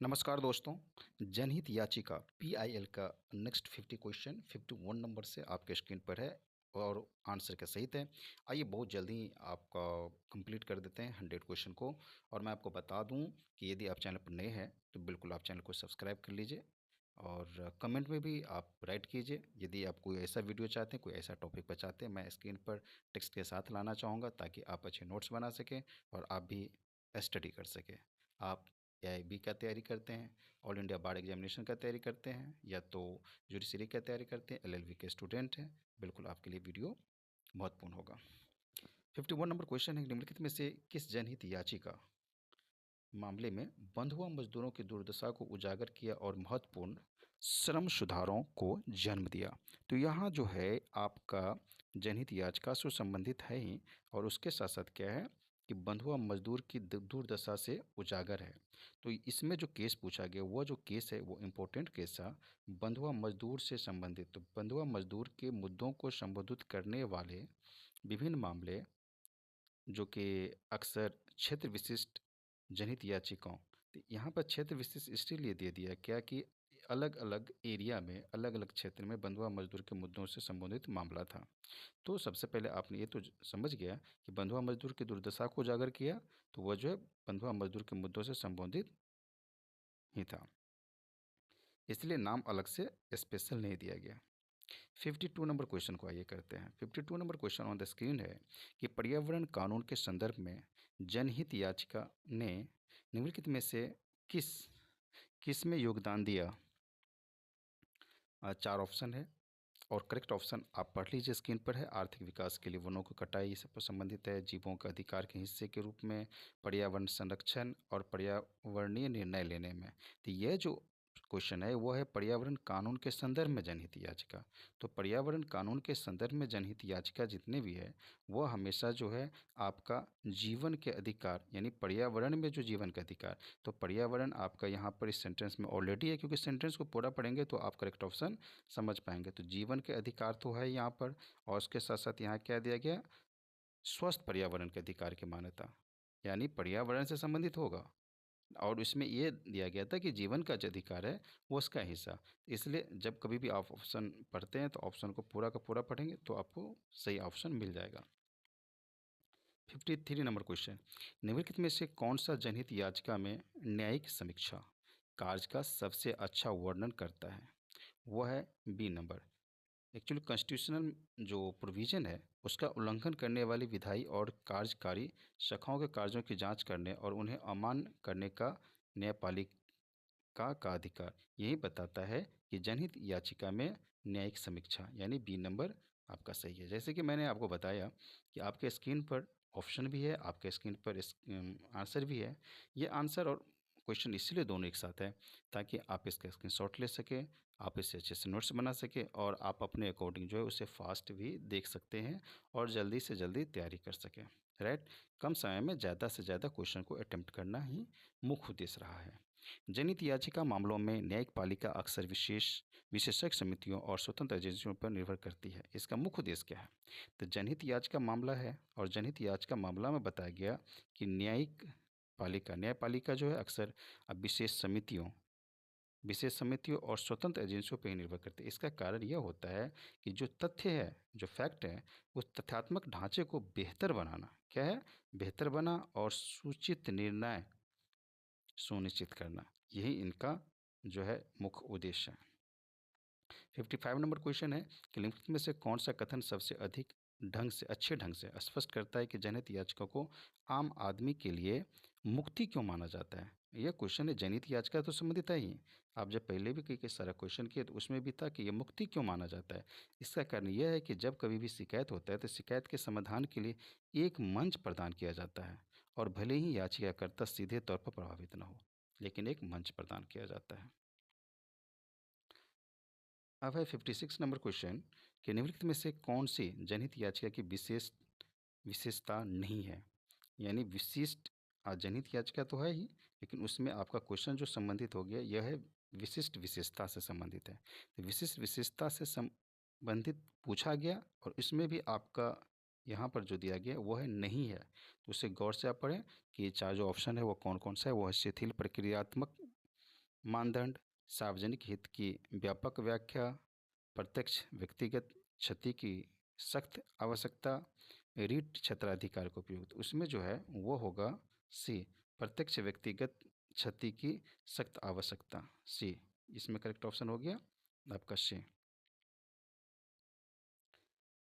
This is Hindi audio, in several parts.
नमस्कार दोस्तों। जनहित याचिका पीआईएल का नेक्स्ट 50 क्वेश्चन 51 नंबर से आपके स्क्रीन पर है और आंसर के सहित है। आइए बहुत जल्दी आपका कंप्लीट कर देते हैं 100 क्वेश्चन को। और मैं आपको बता दूं कि यदि आप चैनल पर नए हैं तो बिल्कुल आप चैनल को सब्सक्राइब कर लीजिए और कमेंट में भी आप राइट कीजिए यदि आप कोई ऐसा वीडियो चाहते हैं, कोई ऐसा टॉपिक पर चाहते हैं। मैं स्क्रीन पर टेक्स्ट के साथ लाना चाहूँगा ताकि आप अच्छे नोट्स बना सकें और आप भी स्टडी कर सकें। आप एआईबी का तैयारी करते हैं, ऑल इंडिया बार एग्जामिनेशन का तैयारी करते हैं, या तो जुडिशरी का तैयारी करते हैं, एलएलबी के स्टूडेंट हैं, बिल्कुल आपके लिए वीडियो महत्वपूर्ण होगा। 51 नंबर क्वेश्चन है, निम्नलिखित में से किस जनहित याचिका मामले में बंधुआ मजदूरों की दुर्दशा को उजागर किया और महत्वपूर्ण श्रम सुधारों को जन्म दिया? तो यहाँ जो है आपका जनहित याचिका से संबंधित है ही, और उसके साथ साथ क्या है कि बंधुआ मजदूर की दुर्दशा से उजागर है। तो इसमें जो केस पूछा गया, वह जो केस है वो इम्पोर्टेंट केस था, बंधुआ मजदूर से संबंधित। तो बंधुआ मजदूर के मुद्दों को संबोधित करने वाले विभिन्न मामले जो कि अक्सर क्षेत्र विशिष्ट जनहित याचिकाओं, तो यहाँ पर क्षेत्र विशिष्ट इसलिए दे दिया क्या कि अलग अलग एरिया में, अलग अलग क्षेत्र में बंधुआ मजदूर के मुद्दों से संबंधित मामला था। तो सबसे पहले आपने ये तो समझ गया कि बंधुआ मजदूर की दुर्दशा को उजागर किया, तो वह जो है बंधुआ मजदूर के मुद्दों से संबंधित ही था, इसलिए नाम अलग से स्पेशल नहीं दिया गया। 52 नंबर क्वेश्चन को आइए करते हैं। 52 number question on the screen है कि पर्यावरण कानून के संदर्भ में जनहित याचिका ने निम्नलिखित में से किस किस में योगदान दिया? चार ऑप्शन है और करेक्ट ऑप्शन आप पढ़ लीजिए, स्क्रीन पर है। आर्थिक विकास के लिए वनों की कटाई से संबंधित है, जीवों के अधिकार के हिस्से के रूप में, पर्यावरण संरक्षण और पर्यावरणीय निर्णय लेने में। तो यह जो क्वेश्चन है वो है पर्यावरण कानून के संदर्भ में जनहित याचिका। तो पर्यावरण कानून के संदर्भ में जनहित याचिका जितने भी है वह हमेशा जो है आपका जीवन के अधिकार, यानी पर्यावरण में जो जीवन का अधिकार, तो पर्यावरण आपका यहाँ पर इस सेंटेंस में ऑलरेडी है, क्योंकि सेंटेंस को पूरा पढ़ेंगे तो आप करेक्ट ऑप्शन समझ पाएंगे। तो जीवन के अधिकार तो है यहाँ पर, और उसके साथ साथ यहाँ क्या दिया गया, स्वस्थ पर्यावरण के अधिकार की मान्यता, यानी पर्यावरण से संबंधित होगा। और इसमें ये दिया गया था कि जीवन का जो अधिकार है वो उसका हिस्सा। इसलिए जब कभी भी आप ऑप्शन पढ़ते हैं तो ऑप्शन को पूरा का पूरा पढ़ेंगे तो आपको सही ऑप्शन मिल जाएगा। 53 नंबर क्वेश्चन, निम्नलिखित में से कौन सा जनहित याचिका में न्यायिक समीक्षा कार्य का सबसे अच्छा वर्णन करता है? वो है बी नंबर। एक्चुअली कॉन्स्टिट्यूशनल जो प्रोविज़न है उसका उल्लंघन करने वाली विधायी और कार्यकारी शाखाओं के कार्यों की जांच करने और उन्हें अमान्य करने का न्यायपालिका का अधिकार, यही बताता है कि जनहित याचिका में न्यायिक समीक्षा, यानी बी नंबर आपका सही है। जैसे कि मैंने आपको बताया कि आपके स्क्रीन पर ऑप्शन भी है, आपके स्क्रीन पर आंसर भी है। ये आंसर और क्वेश्चन इसलिए दोनों एक साथ है ताकि आप इसका स्क्रीनशॉट ले सकें, आप इससे अच्छे से नोट्स बना सकें और आप अपने अकॉर्डिंग जो है उसे फास्ट भी देख सकते हैं और जल्दी से जल्दी तैयारी कर सकें। राइट, कम समय में ज़्यादा से ज़्यादा क्वेश्चन को अटेम्प्ट करना ही मुख्य उद्देश्य रहा है। जनहित याचिका मामलों में न्यायिक पालिका अक्सर विशेषज्ञ समितियों और स्वतंत्र एजेंसियों पर निर्भर करती है। इसका मुख्य उद्देश्य क्या है? तो जनहित याचिका मामला है और जनहित याचिका मामला में बताया गया कि न्यायपालिका जो है अक्सर अब विशेष समितियों और स्वतंत्र एजेंसियों पर ही निर्भर करती है। इसका कारण यह होता है कि जो तथ्य है, जो फैक्ट है, उस तथ्यात्मक ढांचे को बेहतर बनाना, क्या है, बेहतर बना और सूचित निर्णय सुनिश्चित करना, यही इनका जो है मुख्य उद्देश्य है। 55 नंबर क्वेश्चन है कि निम्नलिखित में से कौन सा कथन सबसे अधिक अच्छे ढंग से स्पष्ट करता है कि जनहित याचिका को आम आदमी के लिए मुक्ति क्यों माना जाता है? यह क्वेश्चन है, जनहित याचिका तो संबंधित है ही। आप जब पहले भी कई सारा क्वेश्चन किए तो उसमें भी था कि यह मुक्ति क्यों माना जाता है। इसका कारण यह है कि जब कभी भी शिकायत होता है तो शिकायत के समाधान के लिए एक मंच प्रदान किया जाता है, और भले ही याचिकाकर्ता सीधे तौर पर प्रभावित न हो, लेकिन एक मंच प्रदान किया जाता है। अब है 56 नंबर क्वेश्चन कि निम्नलिखित में से कौन सी जनहित याचिका की विशेषता नहीं है? यानी विशिष्ट जनहित याचिका तो है ही, लेकिन उसमें आपका क्वेश्चन जो संबंधित हो गया यह है विशिष्ट विशेषता से संबंधित है। तो विशिष्ट विशेषता से संबंधित पूछा गया और इसमें भी आपका यहाँ पर जो दिया गया वो है नहीं है। तो उसे गौर से आप पढ़ें कि ये चार जो ऑप्शन है वो कौन कौन सा है। वो है शिथिल प्रक्रियात्मक मानदंड, सार्वजनिक हित की व्यापक व्याख्या, प्रत्यक्ष व्यक्तिगत क्षति की सख्त आवश्यकता, रीट क्षेत्राधिकार का उपयोग। तो उसमें जो है वो होगा सी, प्रत्यक्ष व्यक्तिगत क्षति की सख्त आवश्यकता, सी इसमें करेक्ट ऑप्शन हो गया आपका सी।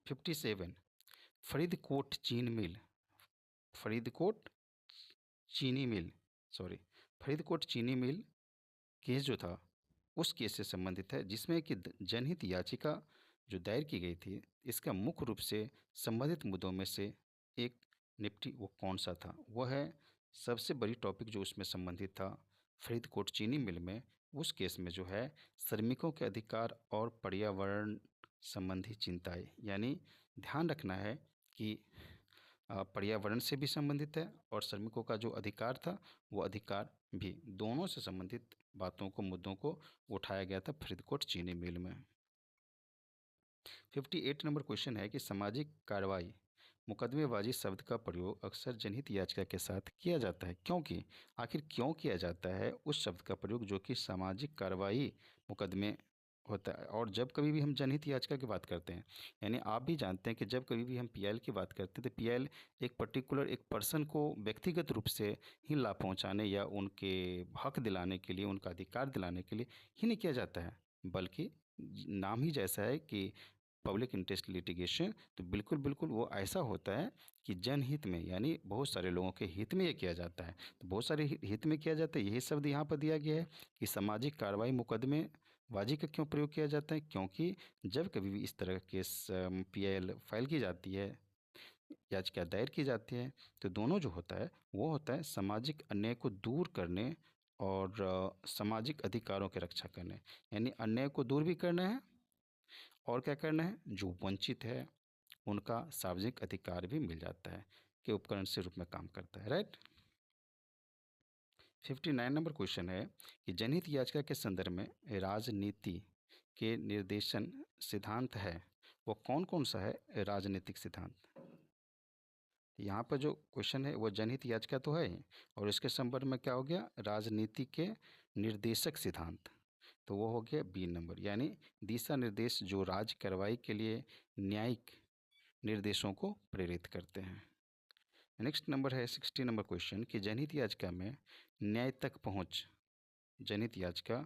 57, फरीदकोट चीन मिल, फरीदकोट चीनी मिल, सॉरी, फरीदकोट चीनी मिल केस जो था उस केस से संबंधित है, जिसमें कि जनहित याचिका जो दायर की गई थी, इसका मुख्य रूप से संबंधित मुद्दों में से एक निपटी। वो कौन सा था? वो है सबसे बड़ी टॉपिक जो उसमें संबंधित था फरीदकोट चीनी मिल में। उस केस में जो है श्रमिकों के अधिकार और पर्यावरण संबंधी चिंताएं, यानी ध्यान रखना है कि पर्यावरण से भी संबंधित है और श्रमिकों का जो अधिकार था वो अधिकार भी, दोनों से संबंधित बातों को, मुद्दों को उठाया गया था फरीदकोट चीनी मिल में। 58 नंबर क्वेश्चन है कि सामाजिक कार्रवाई, मुकदमेबाजी शब्द का प्रयोग अक्सर जनहित याचिका के साथ किया जाता है, क्योंकि आखिर क्यों किया जाता है उस शब्द का प्रयोग जो कि सामाजिक कार्रवाई मुकदमे होता है। और जब कभी भी हम जनहित याचिका की बात करते हैं, यानी आप भी जानते हैं कि जब कभी भी हम पीएल की बात करते हैं तो पीएल एक पर्टिकुलर एक पर्सन को व्यक्तिगत रूप से ही लाभ पहुंचाने या उनके हक दिलाने के लिए, उनका अधिकार दिलाने के लिए ही नहीं किया जाता है, बल्कि नाम ही जैसा है कि पब्लिक इंटरेस्ट लिटिगेशन, तो बिल्कुल बिल्कुल वो ऐसा होता है कि जनहित में, यानी बहुत सारे लोगों के हित में ये किया जाता है। तो बहुत सारे हित में किया जाता है, यही शब्द यहाँ पर दिया गया है कि सामाजिक कार्रवाई मुकदमे बाजी का क्यों प्रयोग किया जाता है, क्योंकि जब कभी भी इस तरह के पीआईएल फाइल की जाती है, याचिका दायर की जाती है, तो दोनों जो होता है वो होता है सामाजिक अन्याय को दूर करने और सामाजिक अधिकारों की रक्षा करने, यानी अन्याय को दूर भी करना है और क्या करना है, जो वंचित है उनका सार्वजनिक अधिकार भी मिल जाता है, के उपकरण से रूप में काम करता है। राइट। 59 नंबर क्वेश्चन है कि जनहित याचिका के संदर्भ में राजनीति के निर्देशन सिद्धांत है, वो कौन कौन सा है राजनीतिक सिद्धांत? यहाँ पर जो क्वेश्चन है वो जनहित याचिका तो है, और इसके संदर्भ में क्या हो गया, राजनीति के निर्देशक सिद्धांत, तो वो हो गया बी नंबर, यानी दिशा निर्देश जो राज्य कार्रवाई के लिए न्यायिक निर्देशों को प्रेरित करते हैं। नेक्स्ट नंबर है 60 नंबर क्वेश्चन कि जनहित याचिका में न्याय तक पहुंच, जनहित याचिका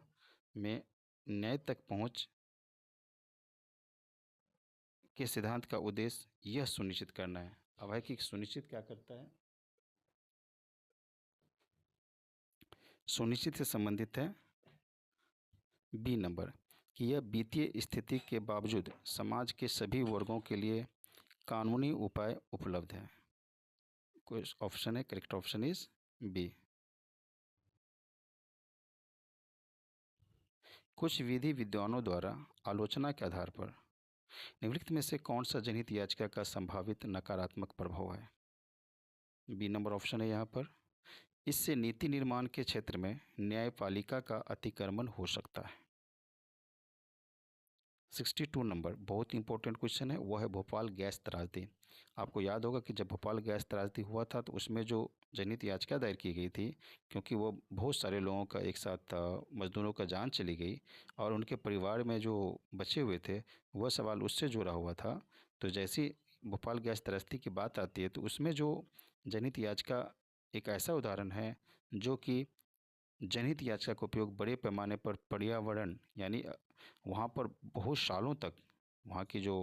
में न्याय तक पहुंच के सिद्धांत का उद्देश्य यह सुनिश्चित करना है। अब है कि सुनिश्चित क्या करता है, सुनिश्चित से संबंधित है बी नंबर, कि यह वित्तीय स्थिति के बावजूद समाज के सभी वर्गों के लिए कानूनी उपाय उपलब्ध है। कोई ऑप्शन है, करेक्ट ऑप्शन इज बी। कुछ विधि विद्वानों द्वारा आलोचना के आधार पर निम्नलिखित में से कौन सा जनहित याचिका का संभावित नकारात्मक प्रभाव है? बी नंबर ऑप्शन है यहाँ पर, इससे नीति निर्माण के क्षेत्र में न्यायपालिका का अतिक्रमण हो सकता है। 62 नंबर बहुत इंपॉर्टेंट क्वेश्चन है, वो है भोपाल गैस त्रासदी। आपको याद होगा कि जब भोपाल गैस त्रासदी हुआ था तो उसमें जो जनहित याचिका दायर की गई थी, क्योंकि वो बहुत सारे लोगों का एक साथ मजदूरों का जान चली गई और उनके परिवार में जो बचे हुए थे वह सवाल उससे जुड़ा हुआ था। तो जैसी भोपाल गैस त्रासदी की बात आती है तो उसमें जो जनहित याचिका एक ऐसा उदाहरण है जो कि जनहित याचिका का उपयोग बड़े पैमाने पर पर्यावरण, यानी वहाँ पर बहुत सालों तक वहाँ की जो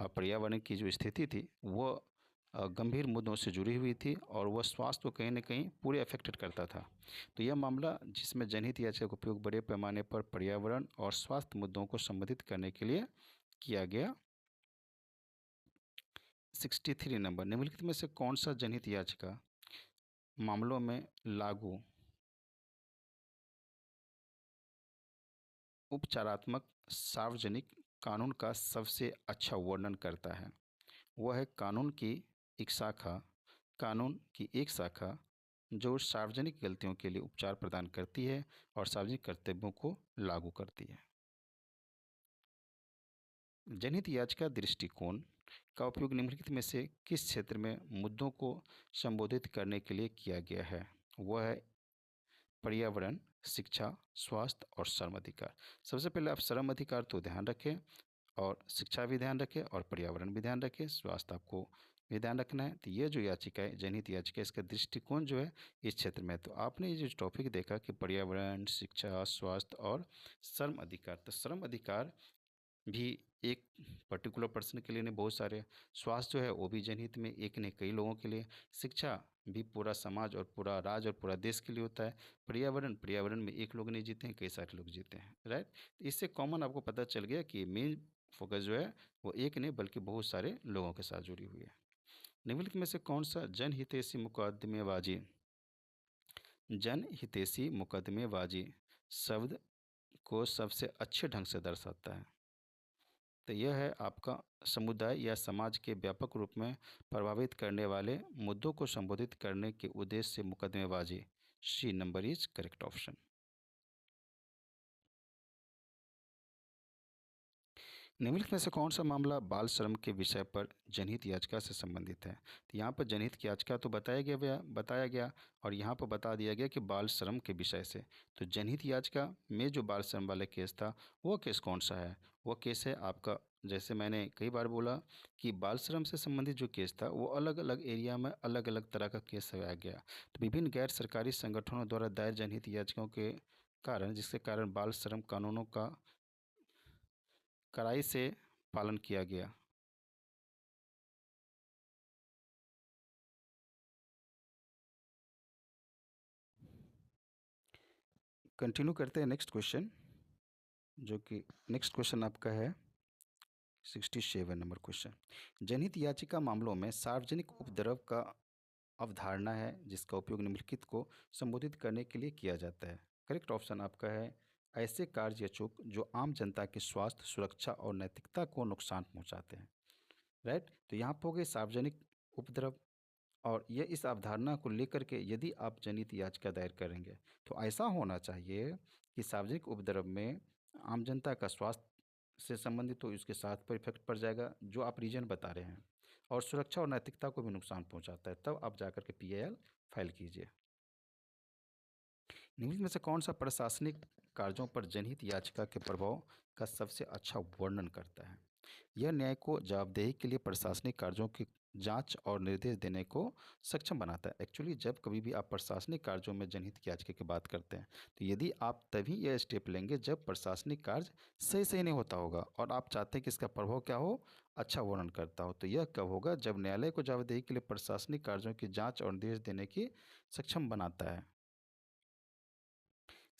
पर्यावरण की जो स्थिति थी वह गंभीर मुद्दों से जुड़ी हुई थी और वह स्वास्थ्य को कहीं न कहीं पूरे अफेक्टेड करता था। तो यह मामला जिसमें जनहित याचिका का उपयोग बड़े पैमाने पर पर्यावरण और स्वास्थ्य मुद्दों को संबोधित करने के लिए किया गया। 63 नंबर, निम्नलिखित में से कौन सा जनहित याचिका मामलों में लागू उपचारात्मक सार्वजनिक कानून का सबसे अच्छा वर्णन करता है? वह है कानून की एक शाखा, कानून की एक शाखा जो सार्वजनिक गलतियों के लिए उपचार प्रदान करती है और सार्वजनिक कर्तव्यों को लागू करती है। जनहित याचिका दृष्टिकोण का उपयोग निम्नलिखित में से किस क्षेत्र में मुद्दों को संबोधित करने के लिए किया गया है? वह है पर्यावरण, शिक्षा, स्वास्थ्य और श्रम अधिकार। सबसे पहले आप श्रम अधिकार तो ध्यान रखें, और शिक्षा भी ध्यान रखें, और पर्यावरण भी ध्यान रखें, स्वास्थ्य आपको भी ध्यान रखना है। तो ये जो याचिका है, जनहित याचिका, इसका दृष्टिकोण जो है इस क्षेत्र में है। तो आपने ये जो टॉपिक देखा कि पर्यावरण, शिक्षा, स्वास्थ्य और श्रम अधिकार, तो श्रम अधिकार भी एक पर्टिकुलर पर्सन के लिए नहीं, बहुत सारे। स्वास्थ्य जो है वो भी जनहित में, एक नहीं कई लोगों के लिए। शिक्षा भी पूरा समाज और पूरा राज्य और पूरा देश के लिए होता है। पर्यावरण, पर्यावरण में एक लोग नहीं जीते हैं, कई सारे लोग जीते हैं, राइट। तो इससे कॉमन आपको पता चल गया कि मेन फोकस जो है वो एक नहीं बल्कि बहुत सारे लोगों के साथ जुड़ी हुई है। निम्नलिखित में से कौन सा जनहितैषी मुकदमेबाजी, जनहितैषी मुकदमेबाजी शब्द को सबसे अच्छे ढंग से दर्शाता है? तो यह है आपका समुदाय या समाज के व्यापक रूप में प्रभावित करने वाले मुद्दों को संबोधित करने के उद्देश्य से मुकदमेबाजी। C number is correct option. निम्नलिखित में से कौन सा मामला बाल श्रम के विषय पर जनहित याचिका से संबंधित है? तो यहाँ पर जनहित की याचिका तो बताया गया और यहाँ पर बता दिया गया कि बाल श्रम के विषय से। तो जनहित याचिका में जो बाल श्रम वाला केस था, वो केस कौन सा है? वो केस है आपका, जैसे मैंने कई बार बोला कि बाल श्रम से संबंधित जो केस था वो अलग अलग एरिया में अलग अलग तरह का केस आ गया। तो विभिन्न गैर सरकारी संगठनों द्वारा दायर जनहित याचिकाओं के कारण, जिसके कारण बाल श्रम कानूनों का कड़ाई से पालन किया गया। कंटिन्यू करते हैं नेक्स्ट क्वेश्चन, जो कि नेक्स्ट क्वेश्चन आपका है 67 नंबर क्वेश्चन। जनहित याचिका मामलों में सार्वजनिक उपद्रव का अवधारणा है जिसका उपयोग निम्नलिखित को संबोधित करने के लिए किया जाता है। करेक्ट ऑप्शन आपका है ऐसे कार्य या चूक जो आम जनता के स्वास्थ्य, सुरक्षा और नैतिकता को नुकसान पहुंचाते हैं, राइट। तो यहाँ पर हो गए सार्वजनिक उपद्रव, और ये इस अवधारणा को लेकर के यदि आप जनहित याचिका दायर करेंगे तो ऐसा होना चाहिए कि सार्वजनिक उपद्रव में आम जनता का स्वास्थ्य से संबंधित तो इसके साथ पर इफेक्ट पड़ जाएगा जो आप रीजन बता रहे हैं, और सुरक्षा और नैतिकता को भी नुकसान पहुंचाता है, तब आप जाकर के पीआईएल फाइल कीजिए। निम्नलिखित में से कौन सा प्रशासनिक कार्यों पर जनहित याचिका के प्रभाव का सबसे अच्छा वर्णन करता है? यह न्याय को जवाबदेही के लिए प्रशासनिक कार्यों की जांच और निर्देश देने को सक्षम बनाता है। एक्चुअली जब कभी भी आप प्रशासनिक कार्यों में जनहित की याचिका की बात करते हैं तो यदि आप तभी यह स्टेप लेंगे जब प्रशासनिक कार्य सही सही नहीं होता होगा और आप चाहते हैं कि इसका प्रभाव क्या हो, अच्छा वर्णन करता हो, तो यह कब होगा? जब न्यायालय को जवाबदेही के लिए प्रशासनिक कार्यों की जाँच और निर्देश देने की सक्षम बनाता है।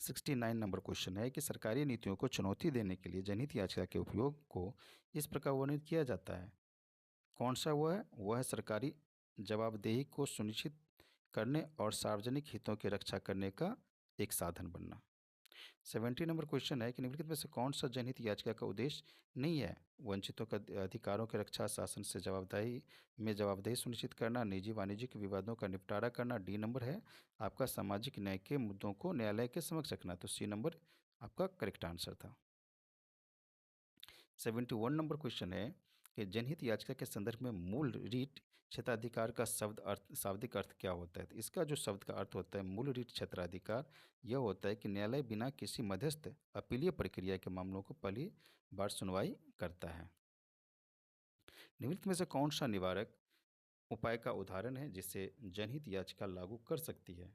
69 नंबर क्वेश्चन है कि सरकारी नीतियों को चुनौती देने के लिए जनहित याचिका के उपयोग को इस प्रकार वर्णित किया जाता है। कौन सा वो है? वो है सरकारी जवाबदेही को सुनिश्चित करने और सार्वजनिक हितों की रक्षा करने का एक साधन बनना। 70 नंबर क्वेश्चन है कि निम्नलिखित में से कौन सा जनहित याचिका का उद्देश्य नहीं है? वंचितों का अधिकारों की रक्षा, शासन से जवाबदेही सुनिश्चित करना, निजी वाणिज्यिक विवादों का निपटारा करना। डी नंबर है आपका सामाजिक न्याय के मुद्दों को न्यायालय के समक्ष रखना। तो सी नंबर आपका करेक्ट आंसर था। 71 नंबर क्वेश्चन है कि जनहित याचिका के संदर्भ में मूल रीट क्षेत्राधिकार का शाब्दिक अर्थ क्या होता है? तो इसका जो शब्द का अर्थ होता है मूल रीट क्षेत्राधिकार, यह होता है कि न्यायालय बिना किसी मध्यस्थ अपीलीय प्रक्रिया के मामलों को पहली बार सुनवाई करता है। निम्नलिखित में से कौन सा निवारक उपाय का उदाहरण है जिससे जनहित याचिका लागू कर सकती है?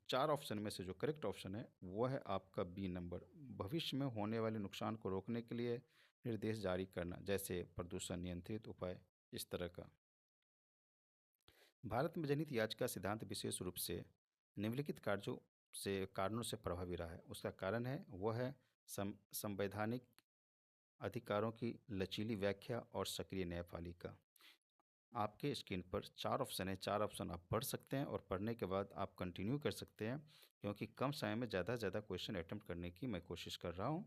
चार ऑप्शन में से जो करेक्ट ऑप्शन है वो है आपका बी नंबर, भविष्य में होने वाले नुकसान को रोकने के लिए निर्देश जारी करना, जैसे प्रदूषण नियंत्रित उपाय, इस तरह का। भारत में जनहित याचिका सिद्धांत विशेष रूप से निम्नलिखित कारणों से प्रभावी रहा है। उसका कारण है वह है संवैधानिक अधिकारों की लचीली व्याख्या और सक्रिय न्यायपालिका। आपके स्क्रीन पर चार ऑप्शन है, चार ऑप्शन आप पढ़ सकते हैं और पढ़ने के बाद आप कंटिन्यू कर सकते हैं, क्योंकि कम समय में ज़्यादा से ज़्यादा क्वेश्चन अटेम्प्ट करने की मैं कोशिश कर रहा हूँ।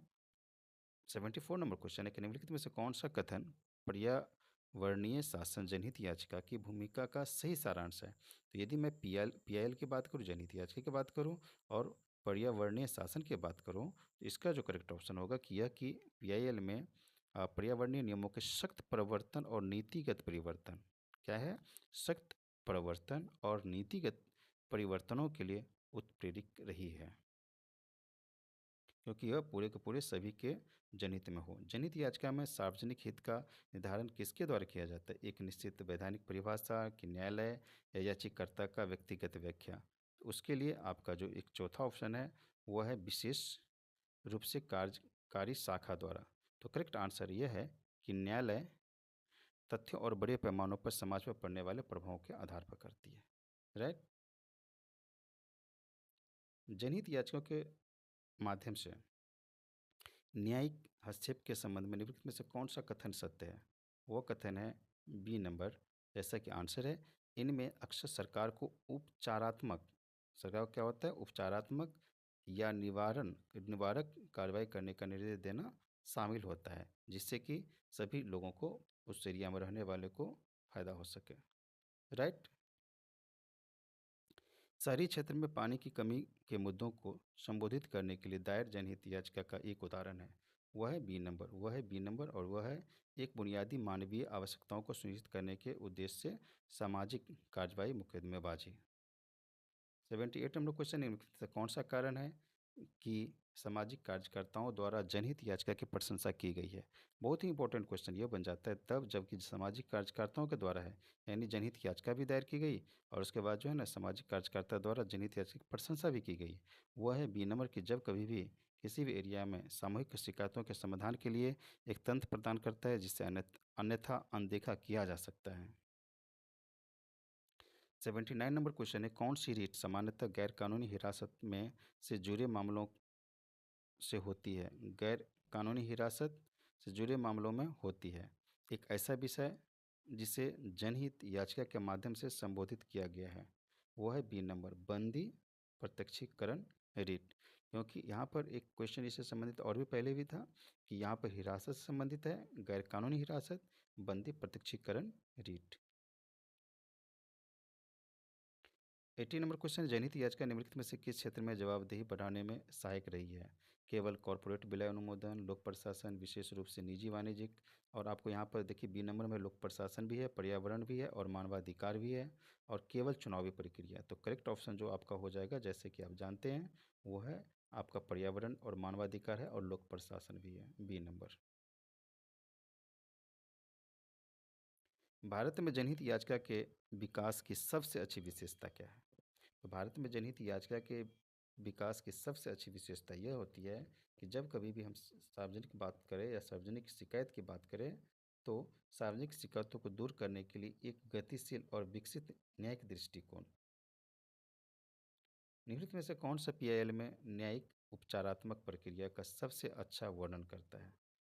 74 नंबर क्वेश्चन है कि निम्नलिखित में से कौन सा कथन पर्यावरणीय शासन जनहित याचिका की भूमिका का सही सारांश है? तो यदि मैं पीआईएल की बात करूँ, जनहित याचिका की बात करूँ और पर्यावरणीय शासन की बात करूँ, तो इसका जो करेक्ट ऑप्शन होगा कि यह कि पीआईएल में पर्यावरणीय नियमों के सख्त प्रवर्तन और नीतिगत परिवर्तन, क्या है? सख्त प्रवर्तन और नीतिगत परिवर्तनों के लिए उत्प्रेरित रही है, क्योंकि यह पूरे के पूरे सभी के जनहित में हो। जनहित याचिका में सार्वजनिक हित का निर्धारण किसके द्वारा किया जाता है? एक निश्चित वैधानिक परिभाषा कि न्यायालय या याचिकाकर्ता का व्यक्तिगत व्याख्या? तो उसके लिए आपका जो एक चौथा ऑप्शन है वह है विशेष रूप से कार्यकारी शाखा द्वारा। तो करेक्ट आंसर यह है कि न्यायालय तथ्यों और बड़े पैमानों पर समाज पर पड़ने वाले प्रभावों के आधार पर करती है। राइट। जनहित याचिकाओं के माध्यम से न्यायिक हस्तक्षेप के संबंध में निम्नलिखित में से कौन सा कथन सत्य है? वो कथन है बी नंबर, जैसा कि आंसर है। इनमें अक्सर सरकार को उपचारात्मक, सरकार को क्या होता है, उपचारात्मक या निवारक कार्रवाई करने का निर्देश देना शामिल होता है, जिससे कि सभी लोगों को, उस एरिया में रहने वाले को फायदा हो सके। राइट। शहरी क्षेत्र में पानी की कमी के मुद्दों को संबोधित करने के लिए दायर जनहित याचिका का एक उदाहरण है, वह है बी नंबर और वह है एक बुनियादी मानवीय आवश्यकताओं को सुनिश्चित करने के उद्देश्य से सामाजिक कार्रवाई मुकदमेबाजी। 78 नंबर क्वेश्चन, निम्नलिखित से कौन सा कारण है कि सामाजिक कार्यकर्ताओं द्वारा जनहित याचिका की प्रशंसा की गई है? बहुत ही इंपॉर्टेंट क्वेश्चन ये बन जाता है तब जबकि सामाजिक कार्यकर्ताओं के द्वारा है, यानी जनहित याचिका भी दायर की गई और उसके बाद जो है ना सामाजिक कार्यकर्ता द्वारा जनहित याचिका की प्रशंसा भी की गई। वह है बी नंबर की जब कभी भी किसी भी एरिया में सामूहिक शिकायतों के समाधान के लिए एक तंत्र प्रदान करता है जिससे अन्यथा अनदेखा किया जा सकता है। 79 नंबर क्वेश्चन है, कौन सी रीट सामान्यतः गैर कानूनी हिरासत में से जुड़े मामलों से होती है? गैर कानूनी हिरासत से जुड़े मामलों में होती है एक ऐसा विषय जिसे जनहित याचिका के माध्यम से संबोधित किया गया है, वो है बी नंबर, बंदी प्रत्यक्षीकरण रीट। क्योंकि यहाँ पर एक क्वेश्चन इससे संबंधित और भी पहले भी था कि यहाँ पर हिरासत से संबंधित है, गैर कानूनी हिरासत, बंदी प्रत्यक्षीकरण रीट। 80 नंबर क्वेश्चन, जनहित याचिका निम्नलिखित में से किस क्षेत्र में जवाबदेही बढ़ाने में सहायक रही है? केवल कॉरपोरेट विलय अनुमोदन, लोक प्रशासन, विशेष रूप से निजी वाणिज्यिक। और आपको यहाँ पर देखिए बी नंबर में लोक प्रशासन भी है, पर्यावरण भी है और मानवाधिकार भी है और केवल चुनावी प्रक्रिया। तो करेक्ट ऑप्शन जो आपका हो जाएगा, जैसे कि आप जानते हैं, वो है आपका पर्यावरण और मानवाधिकार है और लोक प्रशासन भी है, बी नंबर। भारत में जनहित याचिका के विकास की सबसे अच्छी विशेषता क्या है? तो भारत में जनहित याचिका के विकास की सबसे अच्छी विशेषता यह होती है कि जब कभी भी हम सार्वजनिक बात करें या सार्वजनिक शिकायत की बात करें, तो सार्वजनिक शिकायतों को दूर करने के लिए एक गतिशील और विकसित न्यायिक दृष्टिकोण। निम्नलिखित में से कौन सा पीआईएल में न्यायिक उपचारात्मक प्रक्रिया का सबसे अच्छा वर्णन करता है?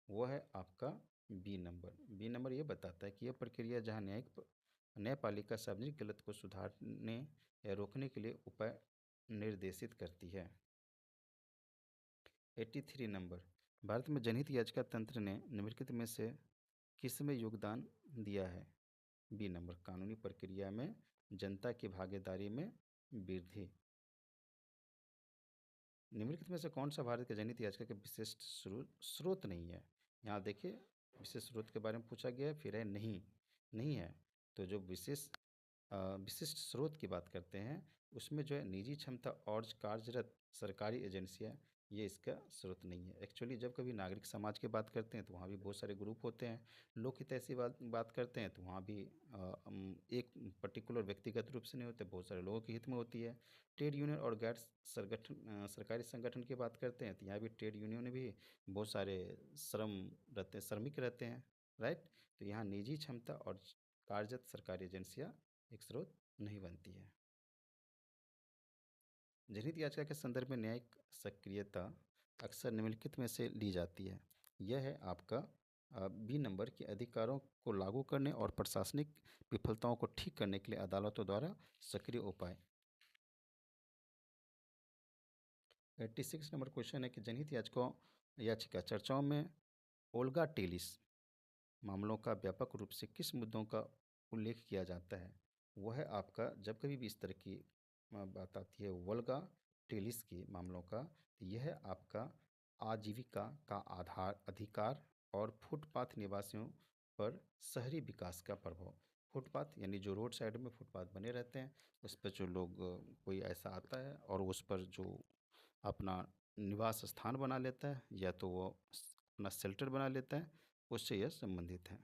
वो है आपका बी नंबर ये बताता है कि यह प्रक्रिया जहां न्यायपालिका सार्वजनिक गलत को सुधारने या रोकने के लिए उपाय निर्देशित करती है। 83 नंबर, भारत में जनहित याचिका तंत्र ने निम्नलिखित में से किसमें योगदान दिया है? बी नंबर, कानूनी प्रक्रिया में जनता की भागीदारी में वृद्धि। निम्नलिखित में से कौन सा भारत के जनहित याचिका के विशिष्ट स्रोत नहीं है? यहाँ देखिए, विशिष्ट स्रोत के बारे में पूछा गया है, फिर है नहीं, नहीं है। तो जो विशिष्ट स्रोत की बात करते हैं, उसमें जो है निजी क्षमता और कार्यरत सरकारी एजेंसियां, ये इसका स्रोत नहीं है। एक्चुअली जब कभी नागरिक समाज की बात करते हैं तो वहाँ भी बहुत सारे ग्रुप होते हैं, लोकहित ऐसी बात बात करते हैं तो वहाँ भी एक पर्टिकुलर व्यक्तिगत रूप से नहीं होते, बहुत सारे लोगों के हित में होती है। ट्रेड यूनियन और गैर सरकारी संगठन की बात करते हैं तो यहाँ भी ट्रेड यूनियन भी बहुत सारे श्रमिक रहते हैं। राइट। तो यहाँ निजी क्षमता और कार्यरत सरकारी एजेंसियाँ एक स्रोत नहीं बनती है। जनहित याचिका के संदर्भ में न्यायिक सक्रियता अक्सर निम्नलिखित में से ली जाती है। यह है आपका बी नंबर के अधिकारों को लागू करने और प्रशासनिक विफलताओं को ठीक करने के लिए अदालतों द्वारा सक्रिय उपाय। 86 नंबर क्वेश्चन है कि जनहित याचिका चर्चाओं में ओल्गा टेलिस मामलों का व्यापक रूप से किस मुद्दों का उल्लेख किया जाता है? वह है आपका, जब कभी भी इस तरह की बात आती है वोल्गा टेलिस के मामलों का, तो यह है आपका आजीविका का आधार अधिकार और फुटपाथ निवासियों पर शहरी विकास का प्रभाव। फुटपाथ यानी जो रोड साइड में फुटपाथ बने रहते हैं, उस पर जो लोग कोई ऐसा आता है और उस पर जो अपना निवास स्थान बना लेता है या तो वो अपना शेल्टर बना लेता है, उससे यह संबंधित है।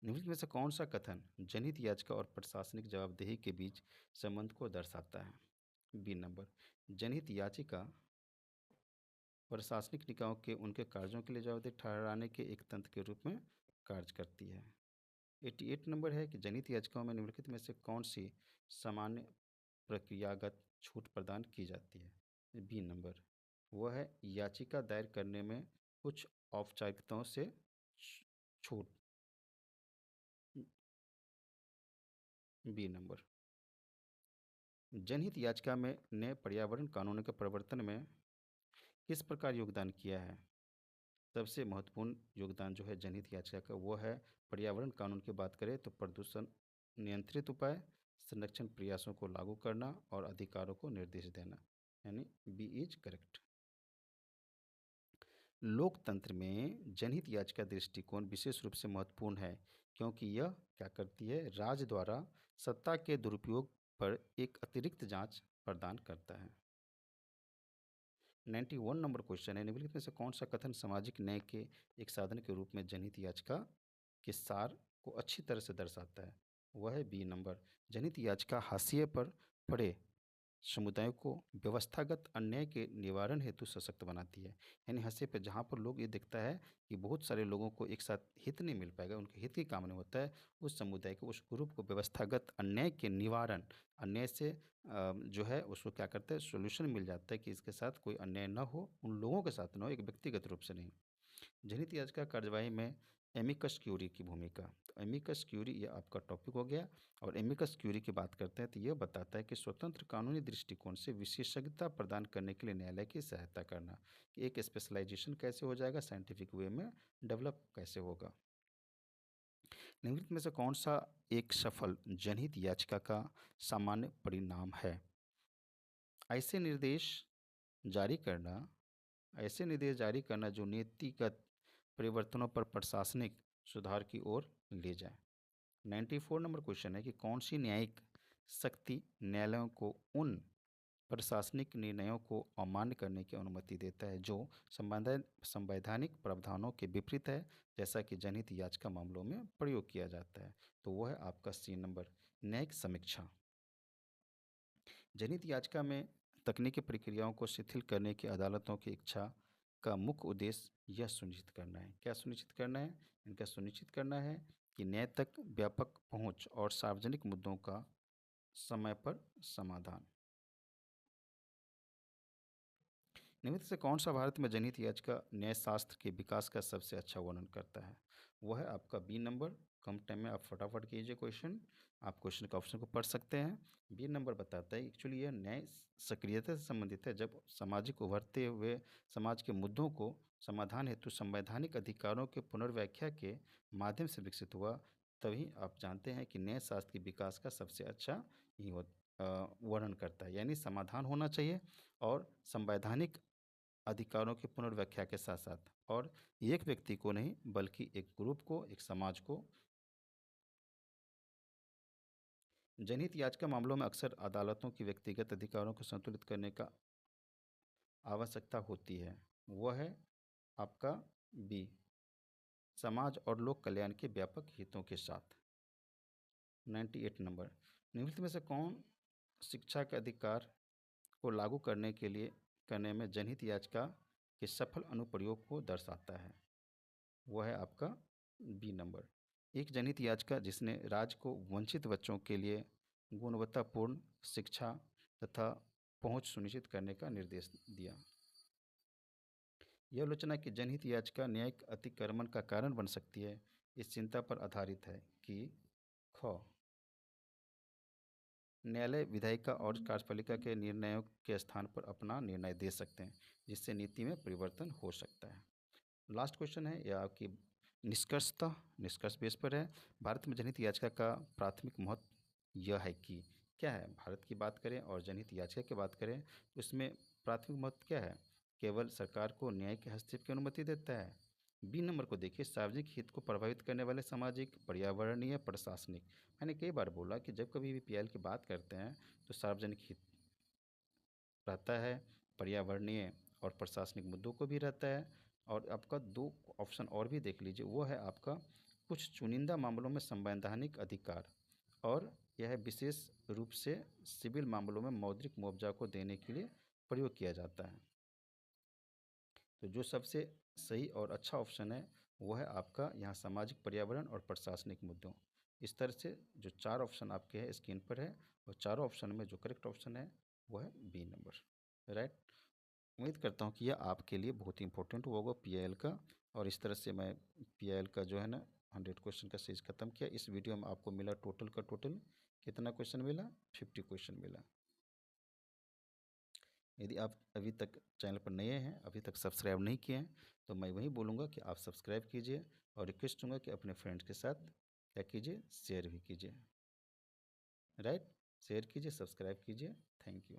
निम्नलिखित में से कौन सा कथन जनहित याचिका और प्रशासनिक जवाबदेही के बीच संबंध को दर्शाता है? बी नंबर, जनहित याचिका प्रशासनिक निकायों के उनके कार्यों के लिए जवाबदेह ठहराने के एक तंत्र के रूप में कार्य करती है। 88 नंबर है कि जनहित याचिकाओं में निम्नलिखित में से कौन सी सामान्य प्रक्रियागत छूट प्रदान की जाती है? बी नंबर, वह है याचिका दायर करने में कुछ औपचारिकताओं से छूट। बी नंबर, जनहित याचिका में ने पर्यावरण कानूनों के प्रवर्तन में किस प्रकार योगदान किया है? सबसे महत्वपूर्ण योगदान जो है जनहित याचिका का, वो है पर्यावरण कानून की बात करें तो प्रदूषण नियंत्रित उपाय, संरक्षण प्रयासों को लागू करना और अधिकारों को निर्देश देना, यानी बी इज करेक्ट। लोकतंत्र में जनहित याचिका दृष्टिकोण विशेष रूप से महत्वपूर्ण है क्योंकि यह क्या करती है, राज्य द्वारा सत्ता के दुरुपयोग पर एक अतिरिक्त जांच प्रदान करता है। 91 नंबर क्वेश्चन है, निम्नलिखित में से कौन सा कथन सामाजिक न्याय के एक साधन के रूप में जनहित याचिका के सार को अच्छी तरह से दर्शाता है? वह है बी नंबर, जनहित याचिका हाशिए पर पड़े समुदायों को व्यवस्थागत अन्याय के निवारण हेतु सशक्त बनाती है। यानी हाशिए पे जहाँ पर लोग ये दिखता है कि बहुत सारे लोगों को एक साथ हित नहीं मिल पाएगा, उनके हित की काम नहीं होता है, उस समुदाय को, उस ग्रुप को व्यवस्थागत अन्याय के निवारण, अन्याय से जो है उसको क्या करते हैं, सोल्यूशन मिल जाता है कि इसके साथ कोई अन्याय न हो, उन लोगों के साथ न हो, एक व्यक्तिगत रूप से नहीं। जनहित याचिका कार्यवाही में एमिकस क्यूरी की भूमिका, तो एमिकस क्यूरी ये आपका टॉपिक हो गया। और एमिकस क्यूरी की बात करते हैं तो ये बताता है कि स्वतंत्र कानूनी दृष्टिकोण से विशेषज्ञता प्रदान करने के लिए न्यायालय की सहायता करना, कि एक स्पेशलाइजेशन कैसे हो जाएगा, साइंटिफिक वे में डेवलप कैसे होगा। निम्नलिखित में से कौन सा एक सफल जनहित याचिका का सामान्य परिणाम है? ऐसे निर्देश जारी करना, ऐसे निर्देश जारी करना जो नीतिगत परिवर्तनों पर प्रशासनिक सुधार की ओर ले जाए। 94 नंबर क्वेश्चन है कि कौन सी न्यायिक शक्ति न्यायालयों को उन प्रशासनिक निर्णयों को अमान्य करने की अनुमति देता है जो संवैधानिक प्रावधानों के विपरीत है, जैसा कि जनहित याचिका मामलों में प्रयोग किया जाता है? तो वह है आपका सी नंबर, न्यायिक समीक्षा। जनहित याचिका में तकनीकी प्रक्रियाओं को शिथिल करने की अदालतों की इच्छा का मुख्य उद्देश्य यह सुनिश्चित करना है, क्या सुनिश्चित करना है, इनका सुनिश्चित करना है कि न्याय तक व्यापक पहुंच और सार्वजनिक मुद्दों का समय पर समाधान। निम्न से कौन सा भारत में जनहित याचिका न्यायशास्त्र के विकास का सबसे अच्छा वर्णन करता है? वह है आपका बी नंबर। कम टाइम में आप फटाफट कीजिए क्वेश्चन, आप क्वेश्चन का ऑप्शन को पढ़ सकते हैं। बी नंबर बताता है एक्चुअली यह न्याय सक्रियता से संबंधित है, जब सामाजिक उभरते हुए समाज के मुद्दों को समाधान हेतु संवैधानिक अधिकारों के पुनर्व्याख्या के माध्यम से विकसित हुआ, तभी आप जानते हैं कि न्यायशास्त्र के विकास का सबसे अच्छा ही वर्णन करता है। यानी समाधान होना चाहिए और संवैधानिक अधिकारों की पुनर्व्याख्या के साथ साथ, और एक व्यक्ति को नहीं बल्कि एक ग्रुप को, एक समाज को। जनहित याचिका मामलों में अक्सर अदालतों की व्यक्तिगत अधिकारों को संतुलित करने का आवश्यकता होती है। वह है आपका बी, समाज और लोक कल्याण के व्यापक हितों के साथ। 98 नंबर, निम्नलिखित में से कौन शिक्षा के अधिकार को लागू करने के लिए करने में जनहित याचिका के सफल अनुप्रयोग को दर्शाता है? वह है आपका बी नंबर, एक जनहित याचिका जिसने राज्य को वंचित बच्चों के लिए गुणवत्तापूर्ण शिक्षा तथा पहुंच सुनिश्चित करने का निर्देश दिया। यह आलोचना कि जनहित याचिका न्यायिक अतिक्रमण का कारण बन सकती है, इस चिंता पर आधारित है कि ख न्यायालय विधायिका और कार्यपालिका के निर्णयों के स्थान पर अपना निर्णय दे सकते हैं, जिससे नीति में परिवर्तन हो सकता है। लास्ट क्वेश्चन है यह आपकी निष्कर्षतः निष्कर्ष बेस पर है। भारत में जनहित याचिका का प्राथमिक महत्व यह है कि क्या है, भारत की बात करें और जनहित याचिका की बात करें तो इसमें प्राथमिक महत्व क्या है? केवल सरकार को न्याय के हस्तक्षेप की अनुमति देता है? बी नंबर को देखिए, सार्वजनिक हित को प्रभावित करने वाले सामाजिक, पर्यावरणीय, प्रशासनिक। मैंने कई बार बोला कि जब कभी भी पीआईएल की बात करते हैं तो सार्वजनिक हित रहता है, पर्यावरणीय और प्रशासनिक मुद्दों को भी रहता है। और आपका दो ऑप्शन और भी देख लीजिए, वो है आपका कुछ चुनिंदा मामलों में संवैधानिक अधिकार, और यह विशेष रूप से सिविल मामलों में मौद्रिक मुआवजा को देने के लिए प्रयोग किया जाता है। तो जो सबसे सही और अच्छा ऑप्शन है वो है आपका यहाँ सामाजिक, पर्यावरण और प्रशासनिक मुद्दों। इस तरह से जो चार ऑप्शन आपके हैं स्क्रीन पर है, और चारों ऑप्शन में जो करेक्ट ऑप्शन है वो है बी नंबर। राइट। उम्मीद करता हूँ कि यह आपके लिए बहुत ही इंपॉर्टेंट होगा पीआईएल का। और इस तरह से मैं पीआईएल का जो है ना 100 क्वेश्चन का सीरीज खत्म किया। इस वीडियो में आपको मिला टोटल का टोटल कितना क्वेश्चन मिला, 50 क्वेश्चन मिला। यदि आप अभी तक चैनल पर नए हैं, अभी तक सब्सक्राइब नहीं किए हैं, तो मैं वही बोलूँगा कि आप सब्सक्राइब कीजिए, और रिक्वेस्ट दूंगा कि अपने फ्रेंड्स के साथ क्या कीजिए, शेयर भी कीजिए। राइट, शेयर कीजिए, सब्सक्राइब कीजिए। Thank you.